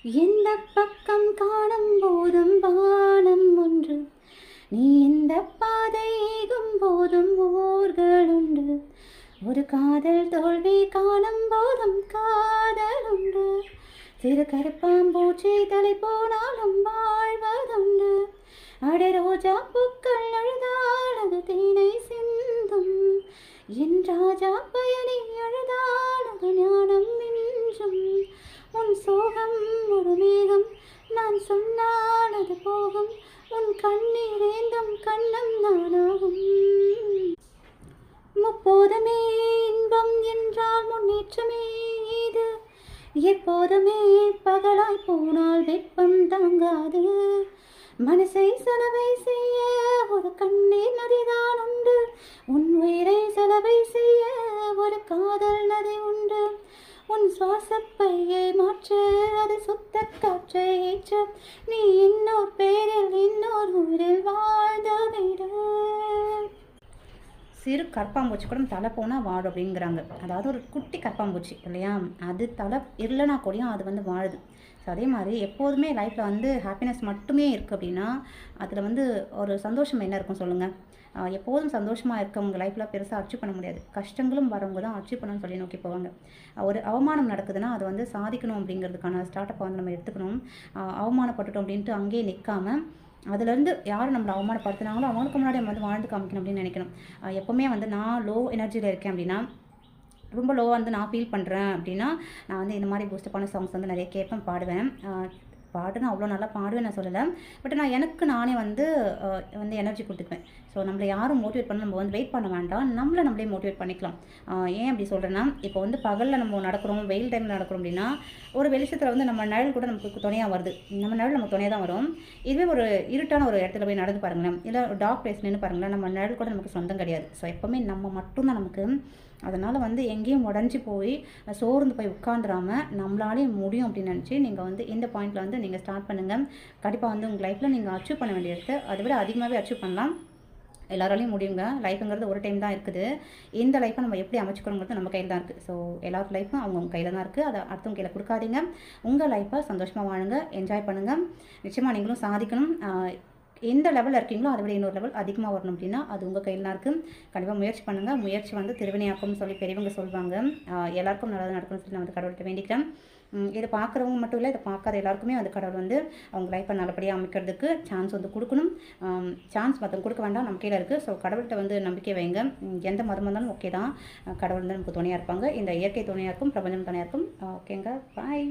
எந்த பக்கம் காணும் போதும் வானம் ஒன்று, நீ இந்த பாதை ஏகும் போதும் ஊர்கள் உண்டு. ஒரு காதல் தோல்வி காணும் போதும் காதல் உண்டு. சிறு கருப்பாம்பூச்சி தலை போனாலும் வாழ்வதுண்டு. அட ரோஜா பூக்கள் அழுதால் அது தேனை சிந்தும். என் ராஜா பயணி அழுதால் அது ஞானம் மிஞ்சும். உன் சோகம் ஒரு மேகம், நான் சொன்னால் அது போகும். உன் கண்ணீர் ஏந்தும் கண்ணம் நானாகும். முப்போதுமே இன்பம் என்றால் முன்னேற்றமே இது. எப்போதுமே பகலாய் போனால் வெப்பம் தாங்காது. மனசை செலவை செய்ய ஒரு கண்ணீர் நதிதான் உண்டு. உன் உயிரை செலவை செய்ய ஒரு காதல் நதி உண்டு. உன் சுவாசப்பையை மாற்ற அது சுத்த காற்றை ஏற்ற. நீ இன்னொரு பேரில் இன்னொரு ஊரில் வாழ்ந்த வீடு. சிறு கற்பாம்பூச்சி கூட தலை போனால் வாடும் அப்படிங்கிறாங்க. அதாவது ஒரு குட்டி கற்பாம்பூச்சி இல்லையா, அது தலை இல்லைனா கூடயும் அது வந்து வாழுது. ஸோ அதே மாதிரி எப்போதுமே லைஃப்பில் வந்து ஹாப்பினஸ் மட்டுமே இருக்குது அப்படின்னா அதில் வந்து ஒரு சந்தோஷம் என்ன இருக்கும் சொல்லுங்கள். எப்போதும் சந்தோஷமாக இருக்கவங்க லைஃப்பில் பெருசாக அச்சீவ் பண்ண முடியாது. கஷ்டங்களும் வரவங்க தான் அச்சீவ் பண்ணணும்னு சொல்லி நோக்கி போவாங்க. ஒரு அவமானம் நடக்குதுன்னா அது வந்து சாதிக்கணும் அப்படிங்கிறதுக்கான ஸ்டார்ட்டப்பை வந்து நம்ம எடுத்துக்கணும். அவமானப்பட்டுட்டோம் அப்படின்ட்டு அங்கேயே நிற்காமல் அதுலேருந்து யார் நம்மளை அவமானப்படுத்தினாங்களோ அவங்களுக்கு முன்னாடி நம்ம வந்து வாழ்ந்து காமிக்கணும் அப்படின்னு நினைக்கணும். எப்போவுமே வந்து நான் லோ எனர்ஜியில் இருக்கேன் அப்படின்னா, ரொம்ப லோவாக வந்து நான் ஃபீல் பண்ணுறேன் அப்படின்னா, நான் வந்து இந்த மாதிரி பூஸ்டப்பான சாங்ஸ் வந்து நிறைய கேட்பேன், பாடுவேன். பாடுனா அவ்வளோ நல்லா பாடுவேன் நான் சொல்லலை. பட் நான் எனக்கு நானே வந்து எனர்ஜி கொடுத்துக்குவேன். ஸோ நம்மளை யாரும் மோட்டிவேட் பண்ண நம்ம வந்து வெயிட் பண்ண வேண்டாம், நம்மளே மோட்டிவேட் பண்ணிக்கலாம். ஏன் அப்படி சொல்கிறேன்னா, இப்போ வந்து பகலில் நம்ம நடக்கிறோம், வெயில் டைமில் நடக்கிறோம் அப்படின்னா ஒரு வெளிச்சத்தில் வந்து நம்ம நிழல் கூட நமக்கு துணையாக வருது. நம்ம நிழல் நம்ம துணையாக தான் வரும். இதுவே ஒரு இருட்டான ஒரு இடத்துல போய் நடந்து பாருங்களேன், இல்லை ஒரு டார்க் பிளேஸ் நின்று பாருங்களேன், நம்ம நிழல் கூட நமக்கு சொந்தம் கிடையாது. ஸோ எப்போவுமே நம்ம மட்டும்தான் நமக்கு. அதனால் வந்து எங்கேயும் உடஞ்சி போய் சோர்ந்து போய் உட்காந்துடாமல் நம்மளாலேயும் முடியும் அப்படின்னு நினச்சி நீங்கள் வந்து இந்த பாயிண்டில் வந்து நீங்கள் ஸ்டார்ட் பண்ணுங்கள். கண்டிப்பாக வந்து உங்கள் லைஃப்பில் நீங்கள் அச்சீவ் பண்ண வேண்டிய இடத்த அதை விட அதிகமாகவே அச்சீவ் பண்ணலாம். எல்லாராலையும் முடியுங்க. லைஃப்புங்கிறது ஒரு டைம் தான் இருக்குது. இந்த லைஃப்பை நம்ம எப்படி அமைச்சிக்கணுங்கிறது நம்ம கையில் தான் இருக்குது. ஸோ எல்லார் லைஃப்பும் அவங்கவுங்க கையில் தான் இருக்குது. அதை அடுத்தவங்க கையில் கொடுக்காதீங்க. உங்கள் லைஃப்பை சந்தோஷமாக வாழுங்க, என்ஜாய் பண்ணுங்கள். நிச்சயமாக நீங்களும் சாதிக்கணும். எந்த லெவலில் இருக்கீங்களோ அதை விட இன்னொரு லெவல் அதிகமாக வரணும் அப்படின்னா அது உங்கள் கையில் தான் இருக்குது. கண்டிப்பாக முயற்சி பண்ணுங்கள். முயற்சி வந்து திருவினையாக்கும்னு சொல்லி பெரியவங்க சொல்லுவாங்க. எல்லாருக்கும் நல்லது நடக்கும்னு சொல்லி நான் வந்து கடவுள்கிட்ட வேண்டிக்கிறேன். இதை பார்க்குறவங்க மட்டும் இல்லை, இதை பார்க்காத எல்லாருக்குமே அந்த கடவுள் வந்து அவங்க லைஃப்பை நல்லபடியாக அமைக்கிறதுக்கு சான்ஸ் வந்து கொடுக்கணும். சான்ஸ் மற்றவங்க கொடுக்க வேண்டாம், நம்ம கையில் இருக்குது. ஸோ கடவுள்கிட்ட வந்து நம்பிக்கை வைங்க. எந்த மதம் இருந்தாலும் ஓகே தான், கடவுள் வந்து நமக்கு துணையாக இருப்பாங்க. இந்த இயற்கை துணையாக இருக்கும், பிரபஞ்சம் துணையாக இருக்கும். ஓகேங்க, பாய்.